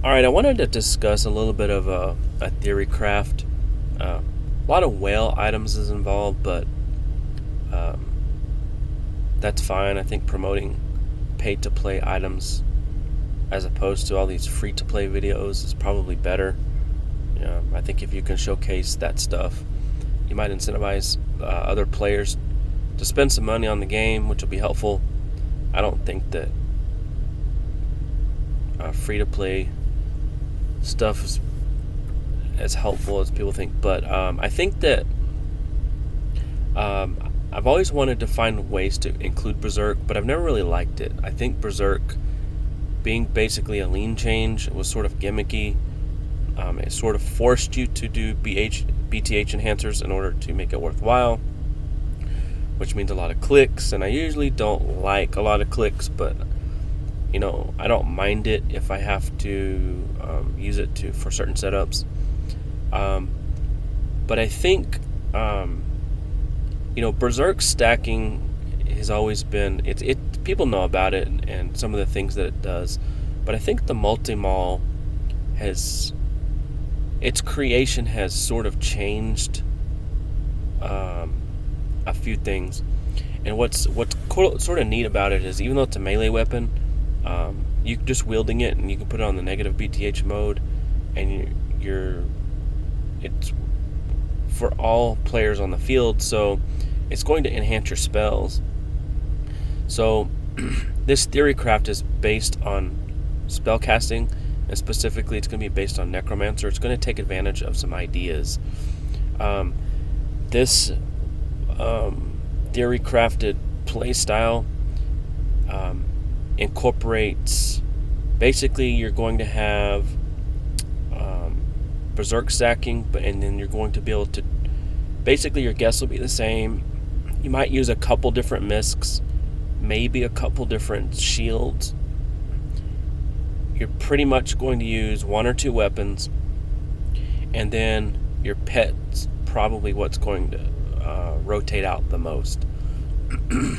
Alright, I wanted to discuss a little bit of a theory craft. A lot of whale items is involved, but um, that's fine. I think promoting pay-to-play items as opposed to all these free-to-play videos is probably better. I think if you can showcase that stuff, you might incentivize other players to spend some money on the game, which will be helpful. I don't think that free-to-play stuff is as helpful as people think, but I think that I've always wanted to find ways to include Berserk, but I've never really liked it. I think Berserk, being basically a lean change, was sort of gimmicky. It sort of forced you to do BTH enhancers in order to make it worthwhile, which means a lot of clicks, and I usually don't like a lot of clicks, but I don't mind it if I have to use it for certain setups. But I think Berserk stacking has always been people know about it and some of the things that it does, but I think the MultiMaul its creation has sort of changed a few things. And what's sort of neat about it is, even though it's a melee weapon, you just wielding it, and you can put it on the negative BTH mode, and it's for all players on the field, so it's going to enhance your spells. So this theory craft is based on spellcasting, and specifically it's going to be based on necromancer. It's going to take advantage of some ideas. This theory crafted play style incorporates, basically you're going to have Berserk stacking, and then you're going to be able to, basically your guess will be the same. You might use a couple different misks, maybe a couple different shields. You're pretty much going to use one or two weapons, and then your pet's probably what's going to rotate out the most. And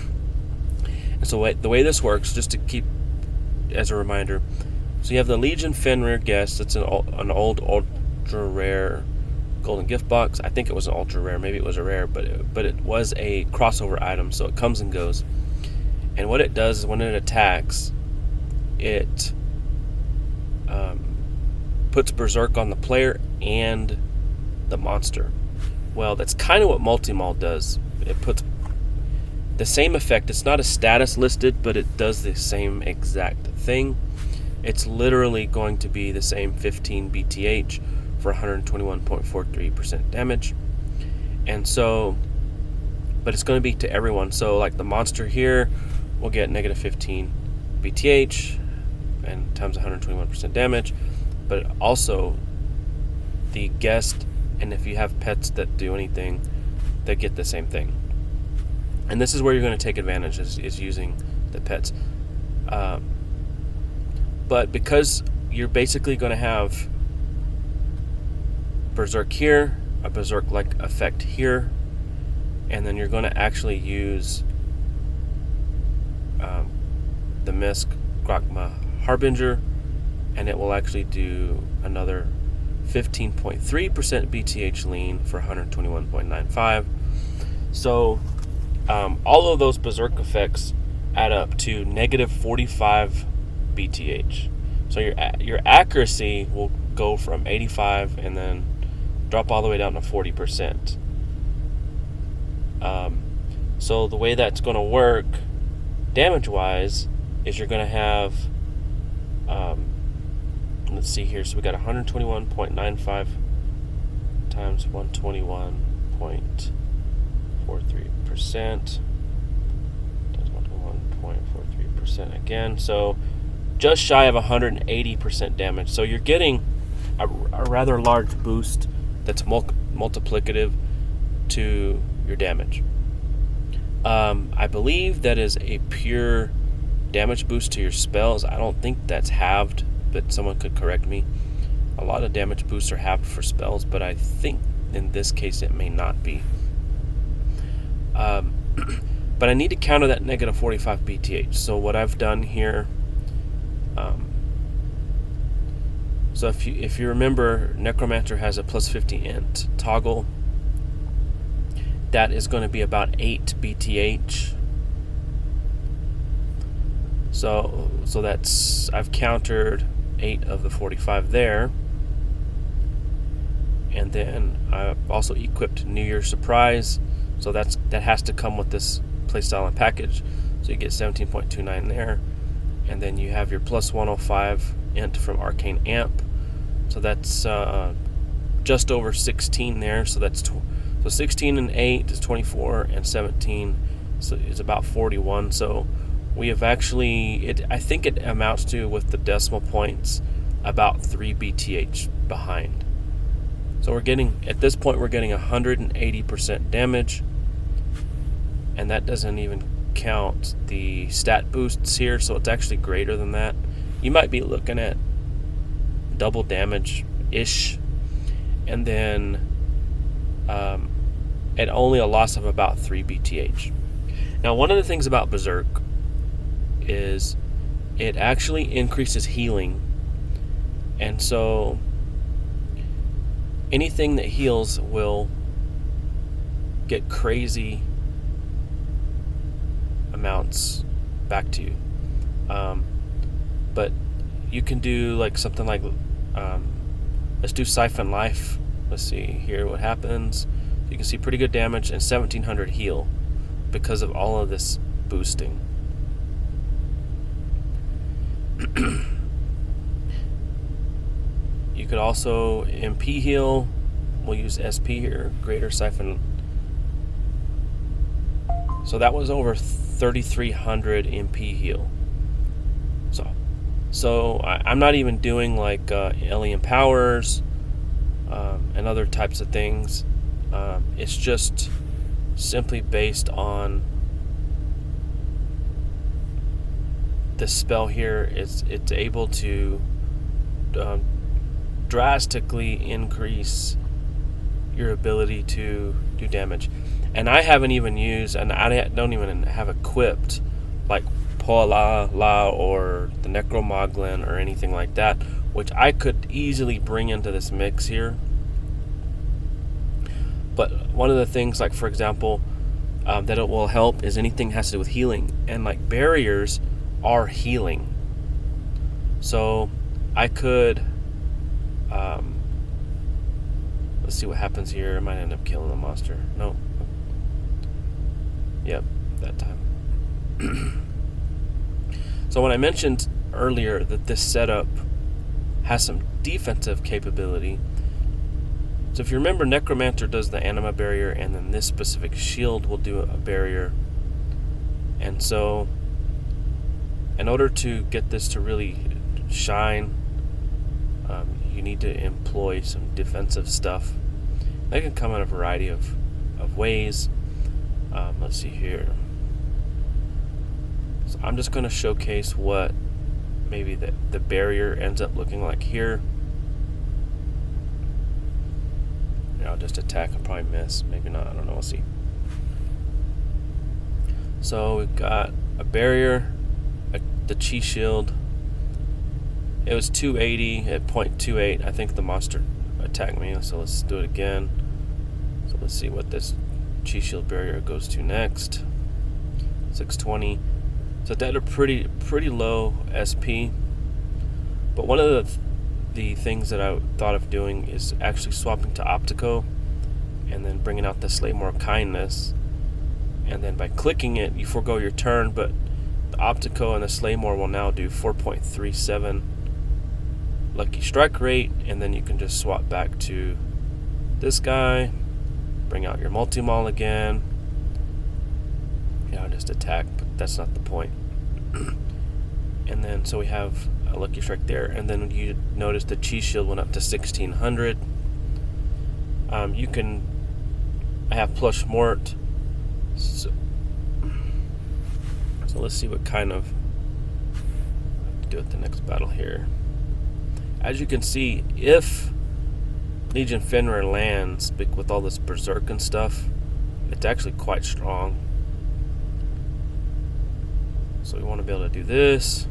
so the way this works, just to keep as a reminder, so you have the Legion Fenrir guest. That's an old ultra rare golden gift box. I think it was an ultra rare, maybe it was a rare, but it was a crossover item, so it comes and goes. And what it does is, when it attacks, it puts Berserk on the player and the monster. Well, that's kind of what MultiMaul does. It puts the same effect. It's not a status listed, but it does the same exact thing. It's literally going to be the same 15 BTH for 121.43% damage. And so, but it's going to be to everyone. So like the monster here will get negative 15 BTH and times 121% damage, but also the guest, and if you have pets that do anything, they get the same thing. And this is where you're going to take advantage, is using the pets. But because you're basically going to have Berserk here, a Berserk-like effect here, and then you're going to actually use the Misk Grakma Harbinger, and it will actually do another 15.3% BTH lean for 121.95. So all of those Berserk effects add up to negative 45 BTH. So your accuracy will go from 85 and then drop all the way down to 40%. So the way that's going to work damage-wise is you're going to have, let's see here, so we got 121.95 times 121.43%. 1.43% again, so just shy of 180% damage. So you're getting a rather large boost that's multiplicative to your damage. I believe that is a pure damage boost to your spells. I don't think that's halved, but someone could correct me. A lot of damage boosts are halved for spells, but I think in this case it may not be. But I need to counter that negative 45 BTH. So what I've done here So if you remember, Necromancer has a plus 50 int toggle. That is going to be about 8 BTH. So that's, I've countered 8 of the 45 there. And then I've also equipped New Year's Surprise. So that has to come with this playstyle and package. So you get 17.29 there. And then you have your plus 105 int from Arcane Amp. So that's just over 16 there. So that's so 16 and 8 is 24, and 17 is about 41. So we have actually, I think it amounts to, with the decimal points, about 3 BTH behind. So we're getting, at this point, we're getting 180% damage, and that doesn't even count the stat boosts here, so it's actually greater than that. You might be looking at double damage-ish, and then at only a loss of about 3 BTH. Now, one of the things about Berserk is it actually increases healing, and so anything that heals will get crazy amounts back to you. But you can do like something like, let's do Siphon Life. Let's see here what happens. You can see pretty good damage and 1700 heal because of all of this boosting. You could also MP heal. We'll use SP here, Greater Siphon. So that was over 3300 MP heal. So I'm not even doing like alien powers and other types of things. It's just simply based on this spell here. It's able to drastically increase your ability to do damage. And I haven't even used, and I don't even have equipped like La or the Necromoglin or anything like that, which I could easily bring into this mix here. But one of the things, like for example, that it will help is anything that has to do with healing, and like barriers are healing. So I could, let's see what happens here. I might end up killing the monster. No. Yep, that time. So when I mentioned earlier that this setup has some defensive capability, so if you remember, Necromancer does the anima barrier, and then this specific shield will do a barrier. And so in order to get this to really shine, you need to employ some defensive stuff. That can come in a variety of ways. Let's see here. So I'm just going to showcase what maybe the barrier ends up looking like here. I'll just attack and probably miss. Maybe not. I don't know. We'll see. So we've got a barrier, the chi shield. It was 280 at 0.28. I think the monster attacked me, so let's do it again. So let's see what this chi shield barrier goes to next. 620. So that a pretty low SP. But one of the things that I thought of doing is actually swapping to Optico and then bringing out the Slaymore Kindness, and then by clicking it you forego your turn, but the Optico and the Slaymore will now do 4.37 lucky strike rate, and then you can just swap back to this guy, bring out your MultiMaul again. Yeah, just attack, but that's not the point. And then so we have a lucky strike there, and then you notice the chi shield went up to 1600. I have plus mort, so let's see what kind of do at the next battle here. As you can see, if Legion Fenrir lands with all this Berserk and stuff, it's actually quite strong. So we want to be able to do this,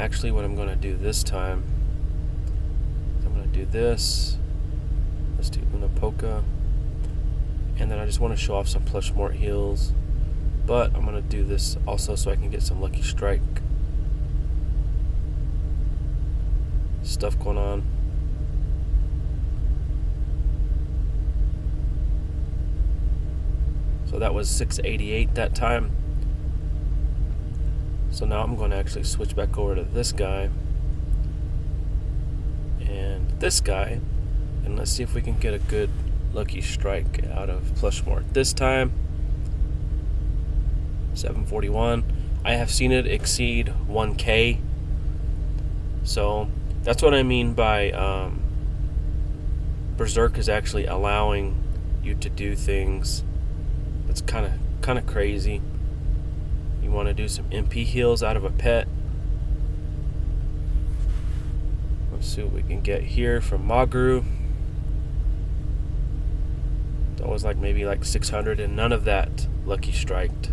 actually what I'm going to do this time, I'm going to do this. Let's do Una Polka. And then I just want to show off some plush mort heals. But I'm going to do this also so I can get some Lucky Strike stuff going on. So that was 688 that time. So now I'm going to actually switch back over to this guy and this guy, and let's see if we can get a good Lucky Strike out of plush mort this time. 741. I have seen it exceed 1K. So that's what I mean by Berserk is actually allowing you to do things that's kind of crazy. You want to do some MP heals out of a pet. Let's see what we can get here from Magru. That was like maybe like 600, and none of that Lucky Striked.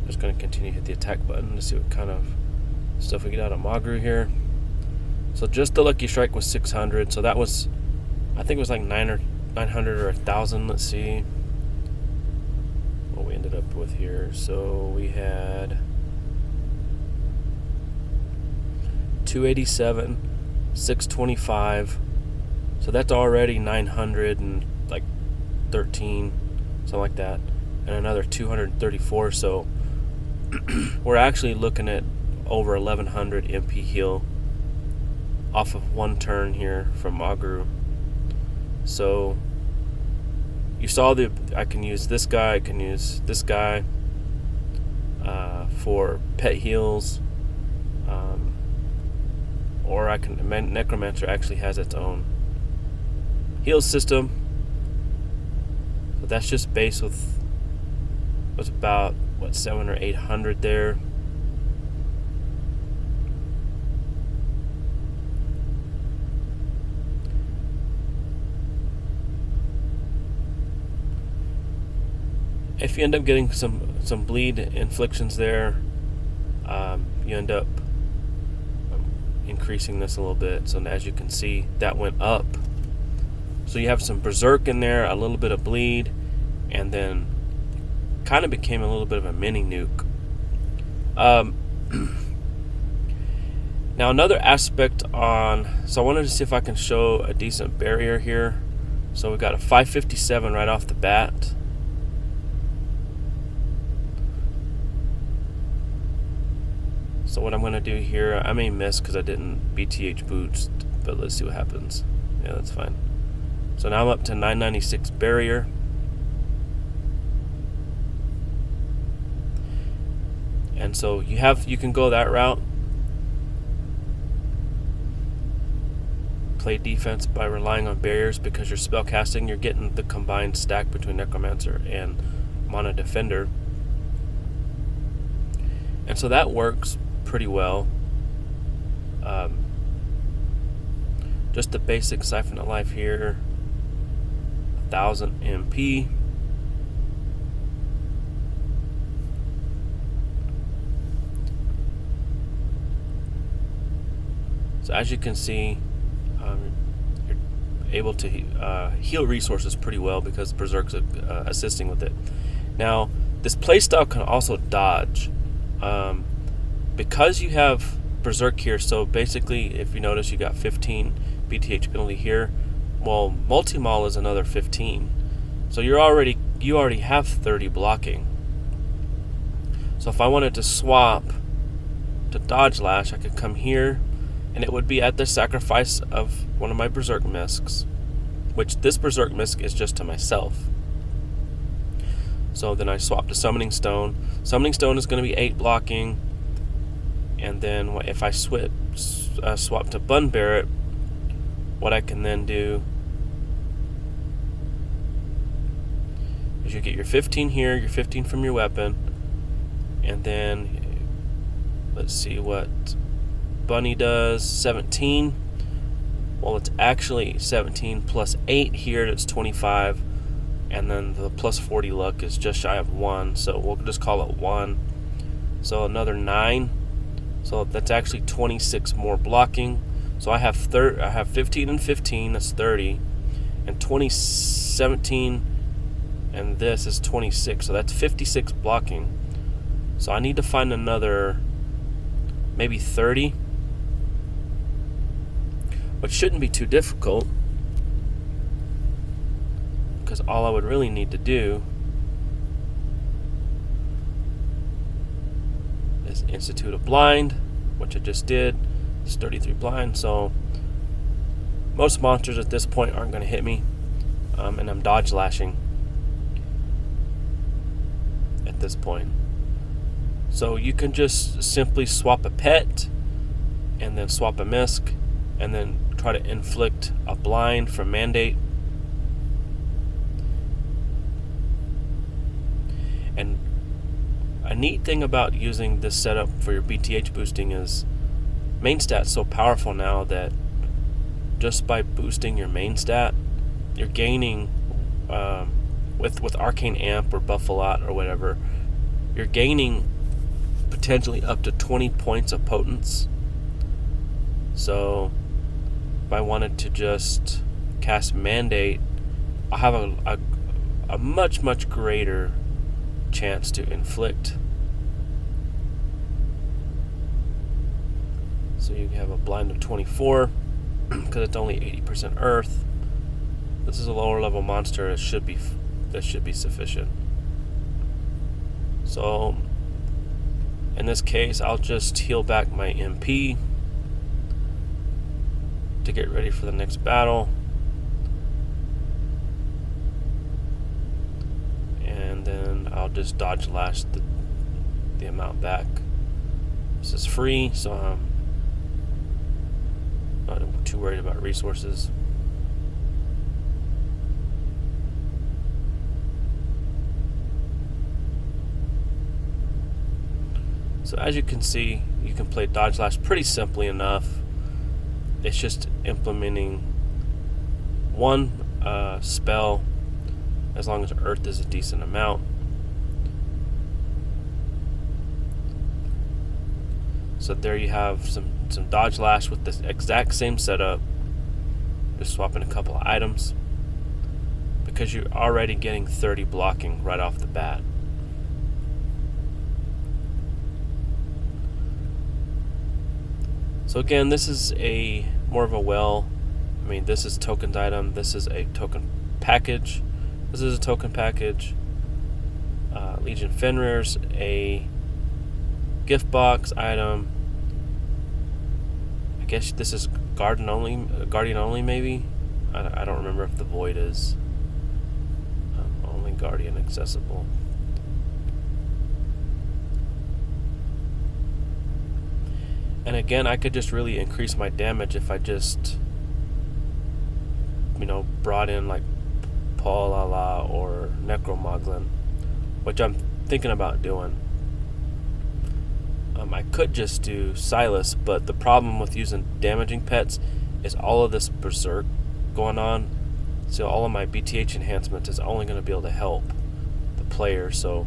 Just going to continue to hit the attack button to see what kind of stuff we get out of Magru here. So just the Lucky Strike was 600. So that was, I think it was like 900 or 1,000. Let's see what we ended up with here. So we had 287, 625. So that's already 913, something like that, and another 234. So we're actually looking at over 1100 MP heal off of one turn here from Magru. So you saw I can use this guy, I can use this guy for pet heals, or I can. Necromancer actually has its own heal system. So that's just base with about what 700 or 800 there. If you end up getting some bleed inflictions there, you end up increasing this a little bit. So as you can see, that went up. So you have some Berserk in there, a little bit of bleed, and then kind of became a little bit of a mini nuke. Now another aspect on, so I wanted to see if I can show a decent barrier here. So we got a 557 right off the bat. So what I'm going to do here, I may miss because I didn't BTH boost, but let's see what happens. Yeah, that's fine. So now I'm up to 996 barrier. And so you can go that route. Play defense by relying on barriers because you're spellcasting, you're getting the combined stack between Necromancer and Mana Defender. And so that works pretty well. Just the basic Siphon of Life here, 1000 MP. So as you can see, you're able to heal resources pretty well because Berserk's assisting with it. Now, this playstyle can also dodge. Because you have Berserk here, so basically if you notice you got 15 BTH penalty here, well, MultiMaul is another 15. So you already have 30 blocking. So if I wanted to swap to dodge lash, I could come here and it would be at the sacrifice of one of my Berserk miscs, which this Berserk misc is just to myself. So then I swap to Summoning Stone. Summoning Stone is going to be 8 blocking. And then if I swap to Bun Barret, what I can then do is you get your 15 here, your 15 from your weapon, and then let's see what Bunny does, 17. Well, it's actually 17 plus 8 here, it's 25. And then the plus 40 luck is just shy of 1, so we'll just call it 1. So another 9. So that's actually 26 more blocking. So I have 15 and 15, that's 30. And 17 and this is 26, so that's 56 blocking. So I need to find another maybe 30, which shouldn't be too difficult, because all I would really need to do is institute a blind, which I just did. It's 33 blind, so most monsters at this point aren't going to hit me, and I'm dodge lashing at this point. So you can just simply swap a pet and then swap a misc and then try to inflict a blind from mandate. And a neat thing about using this setup for your BTH boosting is main stat's so powerful now that just by boosting your main stat, you're gaining with Arcane Amp or Buff a Lot or whatever, you're gaining potentially up to 20 points of potence. So if I wanted to just cast Mandate, I'll have a much greater chance to inflict. So you have a blind of 24 because it's only 80% earth. This is a lower level monster. That should be sufficient. So in this case, I'll just heal back my MP to get ready for the next battle. And then I'll just dodge lash the amount back. This is free, so I'm not too worried about resources. So as you can see, you can play dodge lash pretty simply enough. It's just implementing one spell, as long as earth is a decent amount. So there you have some dodge lash with this exact same setup, just swapping a couple of items, because you're already getting 30 blocking right off the bat. So again, this is a more of a this is tokens item, this is a token package, this is a token package. Legion Fenrir's a gift box item. I guess this is guardian only maybe. I don't remember if the void is only guardian accessible. And again, I could just really increase my damage if I just, brought in like Paulala or Necromoglin, which I'm thinking about doing. I could just do Silas, but the problem with using damaging pets is all of this Berserk going on. So all of my BTH enhancements is only going to be able to help the player. So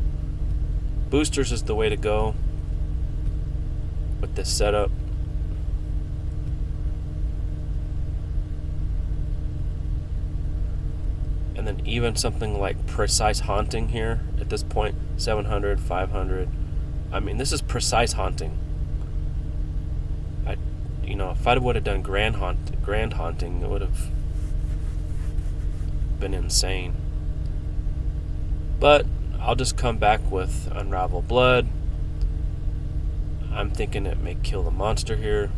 boosters is the way to go with this setup. And then even something like precise haunting here at this point, 700, 500. This is precise haunting. If I would have done grand haunting, it would have been insane. But I'll just come back with Unravel Blood. I'm thinking it may kill the monster here.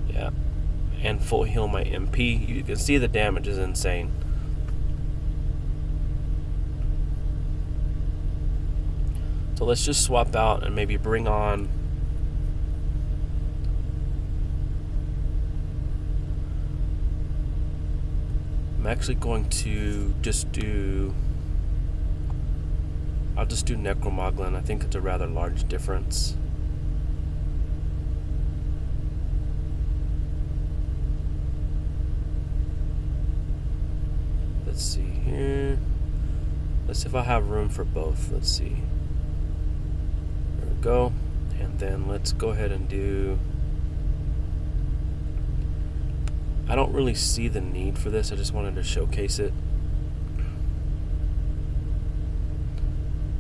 Yeah. And full heal my MP. You can see the damage is insane. So let's just swap out and maybe bring on I'm actually going to just do I'll just do Necromoglin. I think it's a rather large difference. see if I have room for both. Let's see. There we go. And then let's go ahead and do... I don't really see the need for this. I just wanted to showcase it.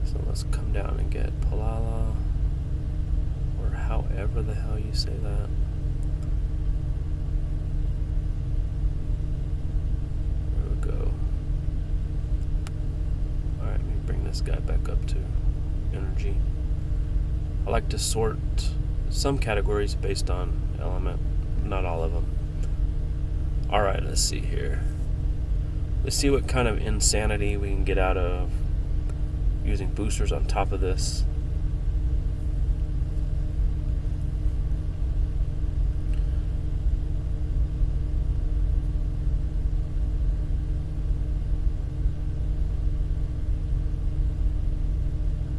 So let's come down and get Palala, or however the hell you say that. There we go. Alright, let me bring this guy back up to energy. I like to sort some categories based on element, not all of them. Alright, let's see here. Let's see what kind of insanity we can get out of using boosters on top of this.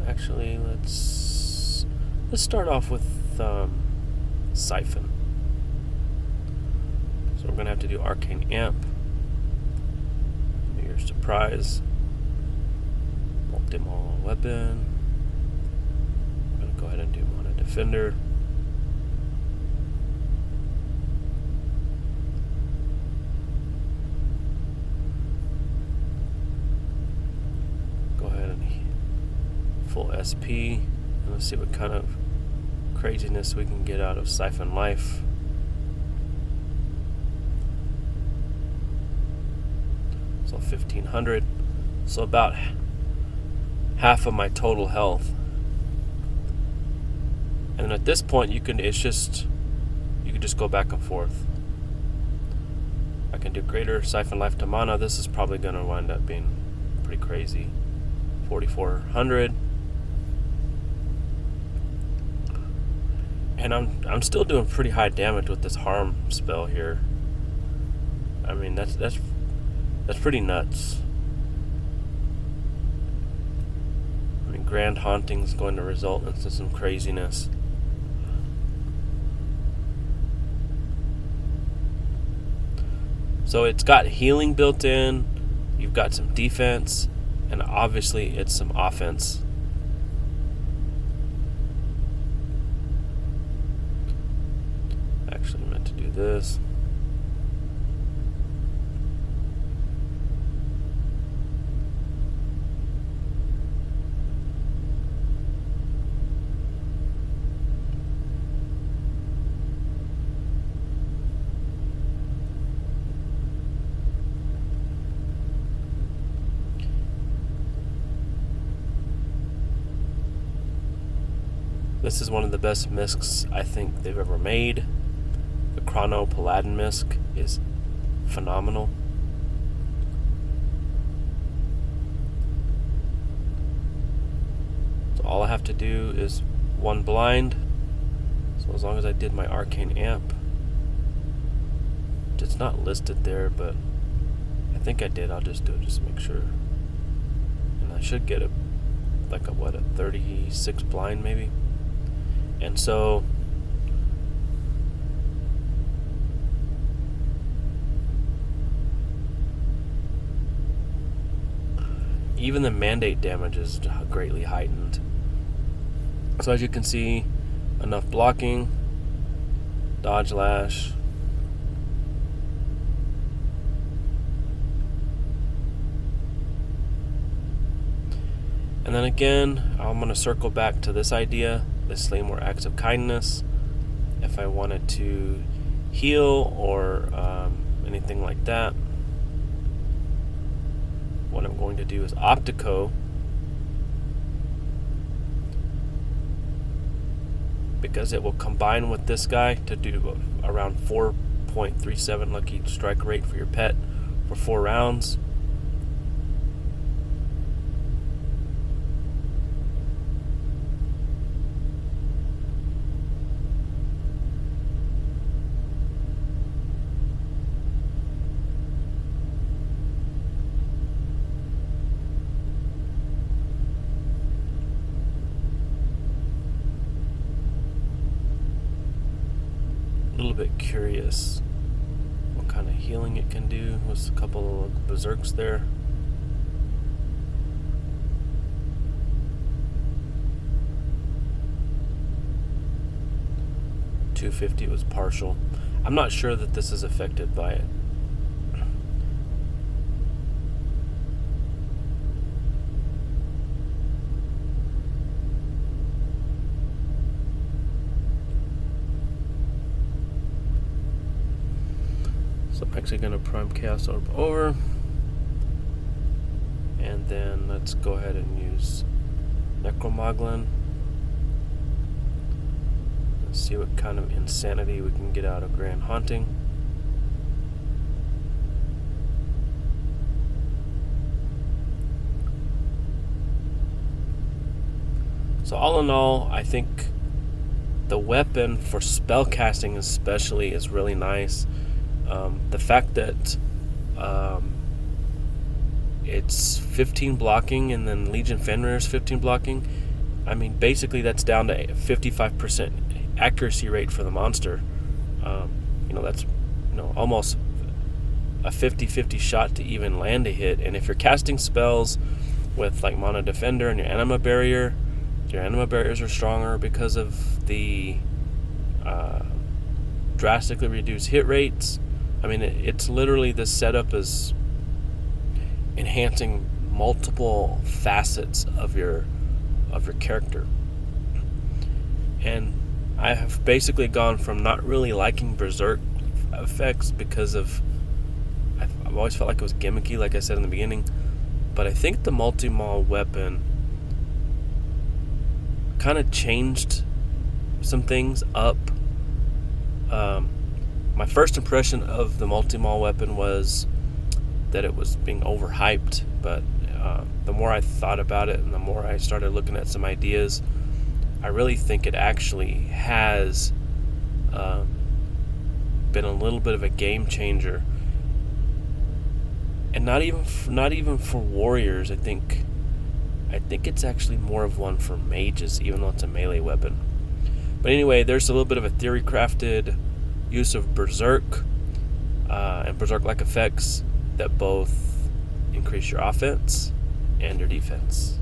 Actually, let's start off with Siphon. So we're going to have to do Arcane Amp, your Surprise, MultiMaul Weapon. I'm going to go ahead and do Mana Defender. Go ahead and full SP, and let's see what kind of craziness we can get out of Siphon Life. So 1500, so about half of my total health. And then at this point you can just go back and forth. I can do greater Siphon Life to mana. This is probably going to wind up being pretty crazy. 4400. And I'm still doing pretty high damage with this harm spell here. I mean, that's pretty nuts. I mean, Grand Haunting is going to result in some craziness. So it's got healing built in, you've got some defense, and obviously it's some offense. Actually meant to do this. This is one of the best miscs I think they've ever made. The Chrono Paladin misc is phenomenal. So all I have to do is one blind. So as long as I did my Arcane Amp. It's not listed there, but I think I did. I'll just do it just to make sure. And I should get a 36 blind maybe. And so even the mandate damage is greatly heightened. So as you can see, enough blocking, dodge lash, and then again I'm going to circle back to this idea. Let's slay more acts of kindness. If I wanted to heal or anything like that, what I'm going to do is Optico, because it will combine with this guy to do around 4.37 lucky strike rate for your pet for 4 rounds. A little bit curious what kind of healing it can do with a couple of berserks there. 250 was partial. I'm not sure that this is affected by it. So I'm actually going to prime Chaos Orb over. And then let's go ahead and use Necromoglin. Let's see what kind of insanity we can get out of Grand Haunting. So all in all, I think the weapon for spellcasting especially is really nice. The fact that it's 15 blocking and then Legion Fenrir is 15 blocking. I mean, basically that's down to 55% accuracy rate for the monster. That's almost a 50-50 shot to even land a hit. And if you're casting spells with like Mono Defender and your Anima Barrier, your Anima Barriers are stronger because of the drastically reduced hit rates. I mean, it's literally, this setup is enhancing multiple facets of your character. And I have basically gone from not really liking Berserk effects because of I've always felt like it was gimmicky, like I said in the beginning, but I think the MultiMaul weapon kind of changed some things up. My first impression of the MultiMaul weapon was that it was being overhyped, but the more I thought about it and the more I started looking at some ideas, I really think it actually has been a little bit of a game changer, and not even for warriors. I think it's actually more of one for mages, even though it's a melee weapon. But anyway, there's a little bit of a theory crafted use of Berserk and Berserk-like effects that both increase your offense and your defense.